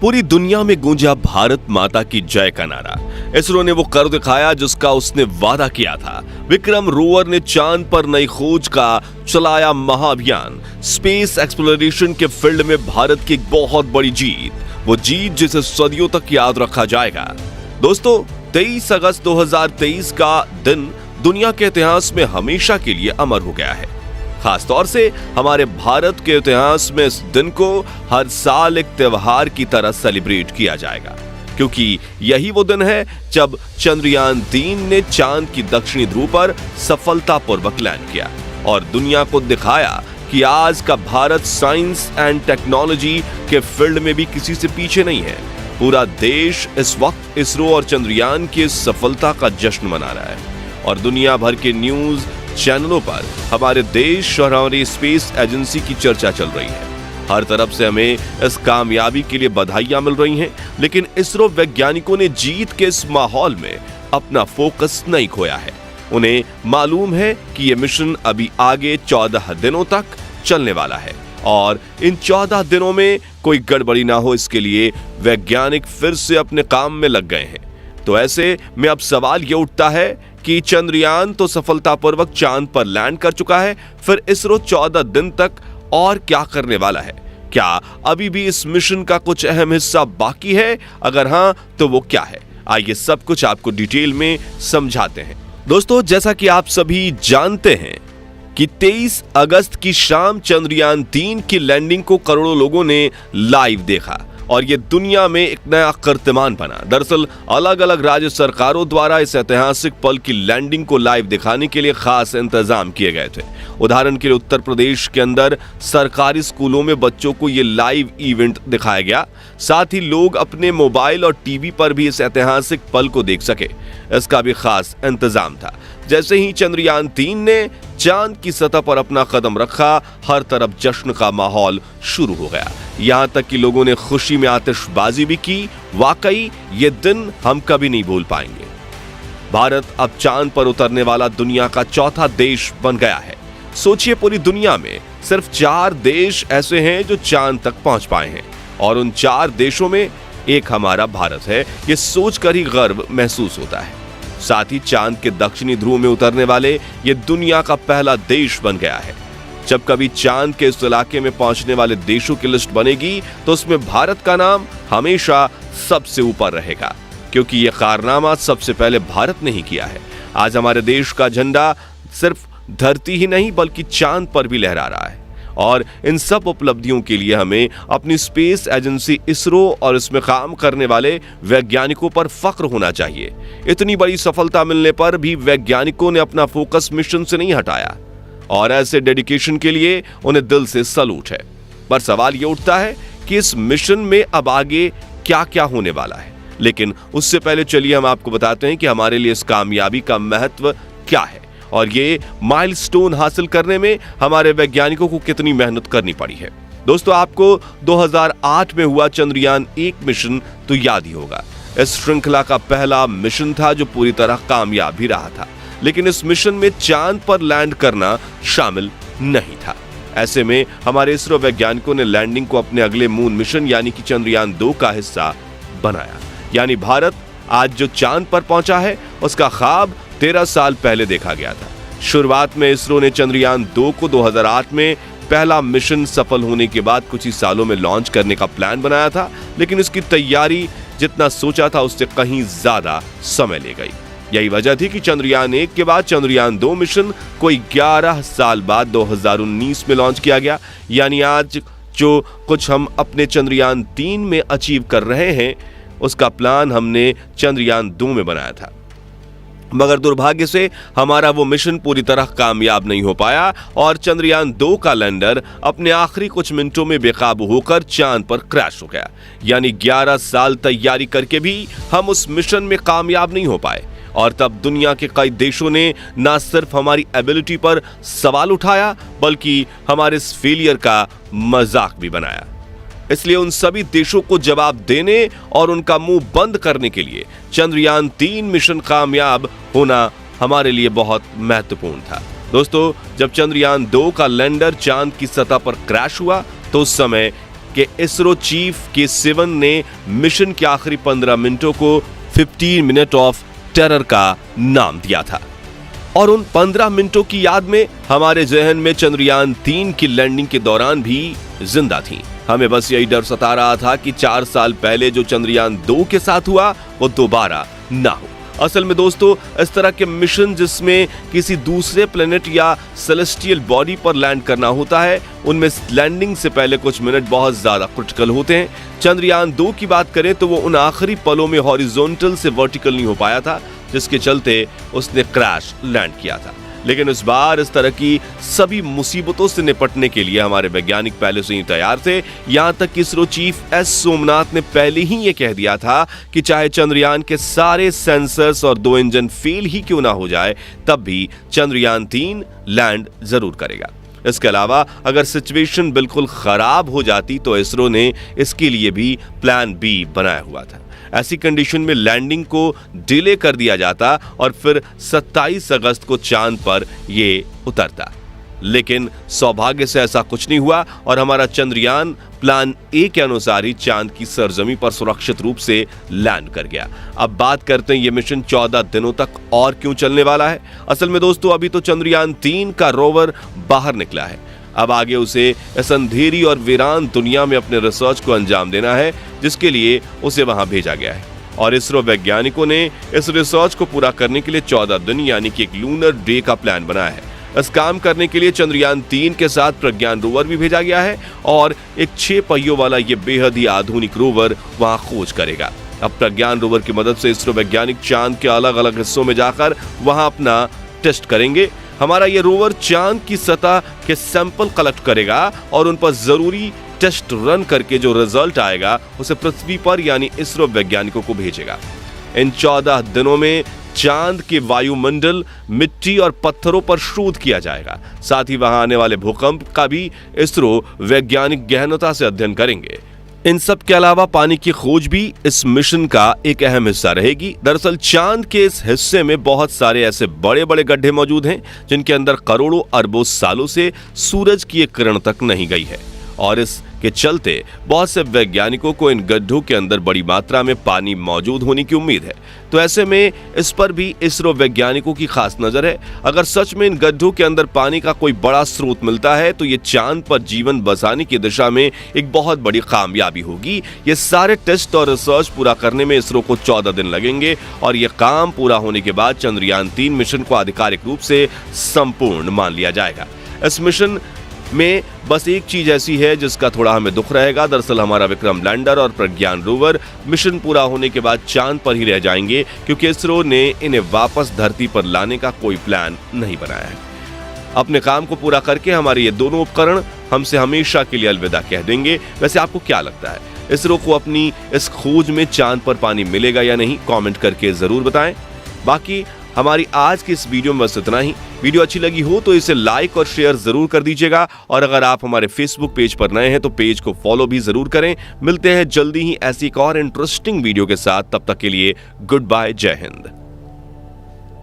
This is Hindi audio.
पूरी दुनिया में गूंजा भारत माता की जय का नारा। इसरो ने वो कर दिखाया जिसका उसने वादा किया था। विक्रम रोवर ने चांद पर नई खोज का चलाया महाअभियान। स्पेस एक्सप्लोरेशन के फील्ड में भारत की एक बहुत बड़ी जीत, वो जीत जिसे सदियों तक याद रखा जाएगा। दोस्तों, 23 अगस्त 2023 का दिन दुनिया के इतिहास में हमेशा के लिए अमर हो गया है। खासतौर से हमारे भारत के इतिहास में इस दिन को हर साल एक त्योहार की तरह सेलिब्रेट किया जाएगा, क्योंकि यही वो दिन है जब चंद्रयान 3 ने चांद की दक्षिणी ध्रुव पर सफलतापूर्वक लैंड किया और दुनिया को दिखाया कि आज का भारत साइंस एंड टेक्नोलॉजी के फील्ड में भी किसी से पीछे नहीं है। पूरा देश इस वक्त इसरो और चंद्रयान की सफलता का जश्न मना रहा है और दुनिया भर के न्यूज चैनलों पर हमारे देश और हमारी स्पेस एजेंसी की चर्चा चल रही है। हर तरफ से हमें इस कामयाबी के लिए बधाइयां मिल रही हैं, लेकिन इसरो वैज्ञानिकों ने जीत के इस माहौल में अपना फोकस नहीं खोया है। उन्हें मालूम है कि यह मिशन अभी आगे 14 दिनों तक चलने वाला है और इन 14 दिनों में कोई गड़बड़ी ना हो, इसके लिए वैज्ञानिक फिर से अपने काम में लग गए हैं। तो ऐसे में अब सवाल यह उठता है कि चंद्रयान तो सफलतापूर्वक चांद पर लैंड कर चुका है, फिर इसरो 14 दिन तक और क्या करने वाला है? क्या अभी भी इस मिशन का कुछ अहम हिस्सा बाकी है? अगर हां तो वो क्या है? आइए सब कुछ आपको डिटेल में समझाते हैं। दोस्तों, जैसा कि आप सभी जानते हैं कि 23 अगस्त की शाम चंद्रयान 3 की लैंडिंग को करोड़ों लोगों ने लाइव देखा और ये दुनिया में एक नया कीर्तिमान बना। दरअसल अलग अलग राज्य सरकारों द्वारा इस ऐतिहासिक पल की लैंडिंग को लाइव दिखाने के लिए खास इंतजाम किए गए थे। उदाहरण के लिए उत्तर प्रदेश के अंदर सरकारी स्कूलों में बच्चों को ये लाइव इवेंट दिखाया गया। साथ ही लोग अपने मोबाइल और टीवी पर भी इस ऐतिहासिक पल को देख सके, इसका भी खास इंतजाम था। जैसे ही चंद्रयान 3 ने चांद की सतह पर अपना कदम रखा, हर तरफ जश्न का माहौल शुरू हो गया। यहां तक कि लोगों ने खुशी में आतिशबाजी भी की। वाकई ये दिन हम कभी नहीं भूल पाएंगे। भारत अब चांद पर उतरने वाला दुनिया का चौथा देश बन गया है। सोचिए, पूरी दुनिया में सिर्फ 4 देश ऐसे हैं जो चांद तक पहुंच पाए हैं और उन 4 देशों में एक हमारा भारत है। ये सोचकर ही गर्व महसूस होता है। साथ ही चांद के दक्षिणी ध्रुव में उतरने वाले ये दुनिया का पहला देश बन गया है। जब कभी चांद के इस इलाके में पहुंचने वाले देशों की लिस्ट बनेगी तो उसमें भारत का नाम हमेशा सबसे ऊपर रहेगा, क्योंकि यह कारनामा सबसे पहले भारत ने ही किया है। आज हमारे देश का झंडा सिर्फ धरती ही नहीं बल्कि चांद पर भी लहरा रहा है और इन सब उपलब्धियों के लिए हमें अपनी स्पेस एजेंसी इसरो और इसमें काम करने वाले वैज्ञानिकों पर फख्र होना चाहिए। इतनी बड़ी सफलता मिलने पर भी वैज्ञानिकों ने अपना फोकस मिशन से नहीं हटाया और ऐसे डेडिकेशन के लिए उन्हें दिल से सैल्यूट है। पर सवाल यह उठता है कि इस मिशन में अब आगे क्या क्या होने वाला है। लेकिन उससे पहले चलिए हम आपको बताते हैं कि हमारे लिए इस कामयाबी का महत्व क्या है और ये माइलस्टोन हासिल करने में हमारे वैज्ञानिकों को कितनी मेहनत करनी पड़ी है। दोस्तों, आपको 2008 में हुआ चंद्रयान 1 मिशन तो याद ही होगा। इस श्रृंखला का पहला मिशन था जो पूरी तरह कामयाब भी रहा था, लेकिन इस मिशन में चांद पर लैंड करना शामिल नहीं था। ऐसे में हमारे इसरो वैज्ञानिकों ने लैंडिंग को अपने अगले मून मिशन यानी कि चंद्रयान 2 का हिस्सा बनाया। यानी भारत आज जो चांद पर पहुंचा है उसका ख्वाब 13 साल पहले देखा गया था। शुरुआत में इसरो ने चंद्रयान 2 को 2008 में पहला मिशन सफल होने के बाद कुछ ही सालों में लॉन्च करने का प्लान बनाया था, लेकिन इसकी तैयारी जितना सोचा था उससे कहीं ज्यादा समय ले गई। यही वजह थी कि चंद्रयान 1 के बाद चंद्रयान 2 मिशन कोई 11 साल बाद 2019 में लॉन्च किया गया। यानी आज जो कुछ हम अपने चंद्रयान 3 में अचीव कर रहे हैं उसका प्लान हमने चंद्रयान 2 में बनाया था, मगर दुर्भाग्य से हमारा वो मिशन पूरी तरह कामयाब नहीं हो पाया और चंद्रयान 2 का लैंडर अपने आखिरी कुछ मिनटों में बेकाबू होकर चांद पर क्रैश हो गया। यानी 11 साल तैयारी करके भी हम उस मिशन में कामयाब नहीं हो पाए और तब दुनिया के कई देशों ने न सिर्फ हमारी एबिलिटी पर सवाल उठाया बल्कि हमारे इस फेलियर का मजाक भी बनाया। इसलिए उन सभी देशों को जवाब देने और उनका मुंह बंद करने के लिए चंद्रयान 3 मिशन कामयाब होना हमारे लिए बहुत महत्वपूर्ण था। दोस्तों, जब चंद्रयान 2 का लैंडर चांद की सतह पर क्रैश हुआ तो उस समय कि इसरो चीफ K7 ने मिशन के आखिरी 15 मिनटों को 15 मिनट ऑफ टेरर का नाम दिया था। और उन 15 मिनटों की याद में हमारे जहन में चंद्रयान 3 की लैंडिंग के दौरान भी जिंदा थी। हमें बस यही डर सता रहा था कि 4 साल पहले जो चंद्रयान 2 के साथ हुआ वो दोबारा ना हो। असल में दोस्तों, इस तरह के मिशन जिसमें किसी दूसरे प्लेनेट या सेलेस्टियल बॉडी पर लैंड करना होता है, उनमें लैंडिंग से पहले कुछ मिनट बहुत ज्यादा क्रिटिकल होते हैं। चंद्रयान 2 की बात करें तो वो उन आखिरी पलों में हॉरिजॉन्टल से वर्टिकल नहीं हो पाया था, जिसके चलते उसने क्रैश लैंड किया था। लेकिन इस बार इस तरह की सभी मुसीबतों से निपटने के लिए हमारे वैज्ञानिक पहले से ही तैयार थे। यहां तक कि इसरो चीफ एस सोमनाथ ने पहले ही ये कह दिया था कि चाहे चंद्रयान के सारे सेंसर्स और 2 इंजन फेल ही क्यों ना हो जाए, तब भी चंद्रयान 3 लैंड जरूर करेगा। इसके अलावा अगर सिचुएशन बिल्कुल खराब हो जाती तो इसरो ने इसके लिए भी प्लान बी बनाया हुआ था। ऐसी कंडीशन में लैंडिंग को डिले कर दिया जाता और फिर 27 अगस्त को चांद पर ये उतरता। लेकिन सौभाग्य से ऐसा कुछ नहीं हुआ और हमारा चंद्रयान प्लान ए के अनुसार ही चांद की सरजमी पर सुरक्षित रूप से लैंड कर गया। अब बात करते हैं ये मिशन 14 दिनों तक और क्यों चलने वाला है। असल में दोस्तों, अभी तो चंद्रयान 3 का रोवर बाहर निकला है। अब आगे उसे इस अंधेरी और वीरान दुनिया में अपने रिसर्च को अंजाम देना है, जिसके लिए उसे वहां भेजा गया है। और इसरो वैज्ञानिकों ने इस रिसर्च को पूरा करने के लिए 14 दिन यानी कि एक लूनर डे का प्लान बनाया है। इस काम करने के लिए चंद्रयान 3 के साथ प्रज्ञान रोवर भी भेजा गया है और एक 6 पहियों वाला ये बेहद ही आधुनिक रोवर वहां खोज करेगा। अब प्रज्ञान रोवर की मदद से इसरो वैज्ञानिक चांद के अलग अलग हिस्सों में जाकर वहां अपना टेस्ट करेंगे। हमारा ये रोवर चांद की सतह के सैंपल कलेक्ट करेगा और उन पर जरूरी टेस्ट रन करके जो रिजल्ट आएगा उसे पृथ्वी पर यानी इसरो वैज्ञानिकों को भेजेगा। इन 14 दिनों में चांद के वायुमंडल, मिट्टी और पत्थरों पर शोध किया जाएगा। साथ ही वहां आने वाले भूकंप का भी इसरो वैज्ञानिक गहनता से अध्ययन करेंगे। इन सब के अलावा पानी की खोज भी इस मिशन का एक अहम हिस्सा रहेगी। दरअसल चांद के इस हिस्से में बहुत सारे ऐसे बड़े बड़े गड्ढे मौजूद हैं जिनके अंदर करोड़ों अरबों सालों से सूरज की एक किरण तक नहीं गई है और इसके चलते बहुत से वैज्ञानिकों को इन गड्ढों के अंदर बड़ी मात्रा में पानी मौजूद होने की उम्मीद है। तो ऐसे में इस पर भी इसरो वैज्ञानिकों की खास नजर है। अगर सच में इन गड्ढों के अंदर पानी का कोई बड़ा स्रोत मिलता है तो ये चांद पर जीवन बसाने की दिशा में एक बहुत बड़ी कामयाबी होगी। ये सारे टेस्ट और रिसर्च पूरा करने में इसरो को 14 दिन लगेंगे और ये काम पूरा होने के बाद चंद्रयान 3 मिशन को आधिकारिक रूप से संपूर्ण मान लिया जाएगा। इस मिशन में बस एक चीज ऐसी है जिसका थोड़ा हमें दुख रहेगा। दरअसल हमारा विक्रम लैंडर और प्रज्ञान रोवर मिशन पूरा होने के बाद चांद पर ही रह जाएंगे, क्योंकि इसरो ने इन्हें वापस धरती पर लाने का कोई प्लान नहीं बनाया है। अपने काम को पूरा करके हमारे ये दोनों उपकरण हमसे हमेशा के लिए अलविदा कह देंगे। वैसे आपको क्या लगता है, इसरो को अपनी इस खोज में चांद पर पानी मिलेगा या नहीं? कमेंट करके जरूर बताएं। बाकी हमारी आज की इस वीडियो में बस इतना ही। वीडियो अच्छी लगी हो तो इसे लाइक और शेयर जरूर कर दीजिएगा और अगर आप हमारे फेसबुक पेज पर नए हैं तो पेज को फॉलो भी जरूर करें। मिलते हैं जल्दी ही ऐसी एक और इंटरेस्टिंग वीडियो के साथ। तब तक के लिए गुड बाय, जय हिंद।